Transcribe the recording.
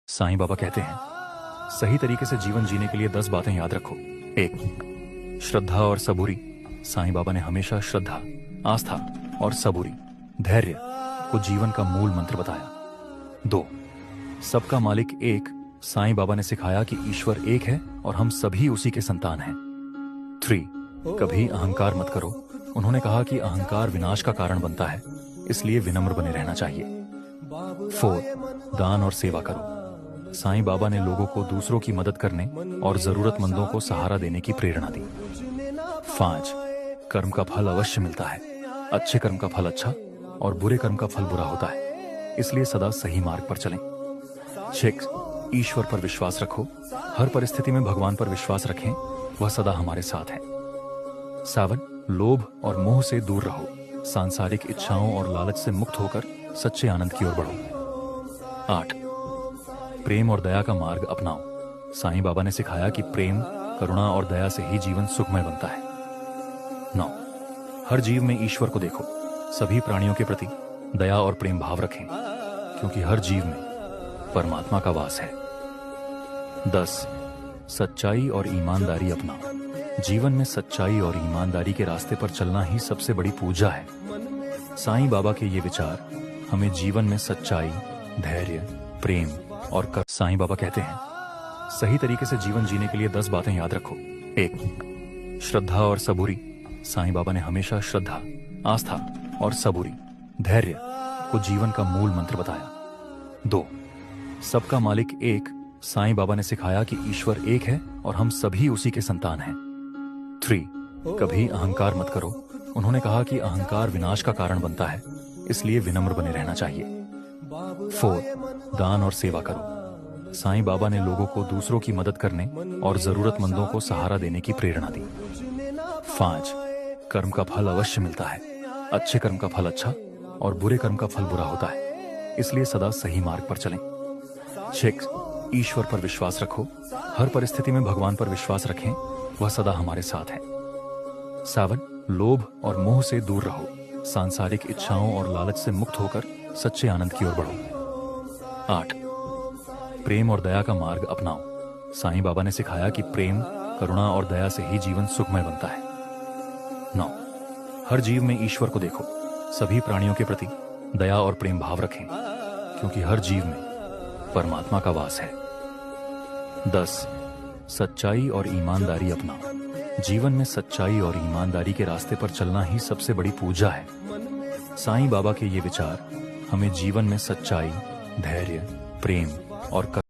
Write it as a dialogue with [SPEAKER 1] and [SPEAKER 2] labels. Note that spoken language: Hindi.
[SPEAKER 1] साईं बाबा कहते हैं, सही तरीके से जीवन जीने के लिए 10 बातें याद रखो। 1. श्रद्धा और सबूरी। साईं बाबा ने हमेशा श्रद्धा, आस्था और सबूरी, धैर्य को जीवन का मूल मंत्र बताया। 2. सबका मालिक एक। साईं बाबा ने सिखाया कि ईश्वर एक है और हम सभी उसी के संतान हैं। 3. कभी अहंकार मत करो। उन्होंने कहा कि अहंकार विनाश का कारण बनता है, इसलिए विनम्र बने रहना चाहिए। 4. दान और सेवा करो। साईं बाबा ने लोगों को दूसरों की मदद करने और जरूरतमंदों को सहारा देने की प्रेरणा दी। 5. कर्म का फल अवश्य मिलता है। अच्छे कर्म का फल अच्छा और बुरे कर्म का फल बुरा होता है, इसलिए सदा सही मार्ग पर चलें। 6. ईश्वर पर विश्वास रखो। हर परिस्थिति में भगवान पर विश्वास रखें, वह सदा हमारे साथ है। 7. लोभ और मोह से दूर रहो। सांसारिक इच्छाओं और लालच से मुक्त होकर सच्चे आनंद की ओर बढ़ो। 8. प्रेम और दया का मार्ग अपनाओ। साईं बाबा ने सिखाया कि प्रेम, करुणा और दया से ही जीवन सुखमय बनता है। 9. हर जीव में ईश्वर को देखो। सभी प्राणियों के प्रति दया और प्रेम भाव रखें, क्योंकि हर जीव में परमात्मा का वास है। 10. सच्चाई और ईमानदारी अपनाओ। जीवन में सच्चाई और ईमानदारी के रास्ते पर चलना ही सबसे बड़ी पूजा है। साईं बाबा के ये विचार हमें जीवन में सच्चाई, धैर्य, प्रेम और साईं बाबा कहते हैं, सही तरीके से जीवन जीने के लिए 10 बातें याद रखो। 1. श्रद्धा और सबूरी। साईं बाबा ने हमेशा श्रद्धा, आस्था और सबूरी, धैर्य को जीवन का मूल मंत्र बताया। 2. सबका मालिक एक। साईं बाबा ने सिखाया कि ईश्वर एक है और हम सभी उसी के संतान हैं। 3. कभी अहंकार मत करो। उन्होंने कहा कि अहंकार विनाश का कारण बनता है, इसलिए विनम्र बने रहना चाहिए। 4. दान और सेवा करो। साईं बाबा ने लोगों को दूसरों की मदद करने और जरूरतमंदों को सहारा देने की प्रेरणा दी। 5. कर्म का फल अवश्य मिलता है। अच्छे कर्म का फल अच्छा और बुरे कर्म का फल बुरा होता है, इसलिए सदा सही मार्ग पर चलें। 6. ईश्वर पर विश्वास रखो। हर परिस्थिति में भगवान पर विश्वास रखें, वह सदा हमारे साथ है। 7. लोभ और मोह से दूर रहो। सांसारिक इच्छाओं और लालच से मुक्त होकर सच्चे आनंद की ओर बढ़ो। 8. प्रेम और दया का मार्ग अपनाओ। साईं बाबा ने सिखाया कि प्रेम, करुणा और दया से ही जीवन सुखमय बनता है। 9. हर जीव में ईश्वर को देखो। सभी प्राणियों के प्रति दया और प्रेम भाव रखें, क्योंकि हर जीव में परमात्मा का वास है। 10. सच्चाई और ईमानदारी अपनाओ। जीवन में सच्चाई और ईमानदारी के रास्ते पर चलना ही सबसे बड़ी पूजा है। साईं बाबा के ये विचार हमें जीवन में सच्चाई, धैर्य, प्रेम और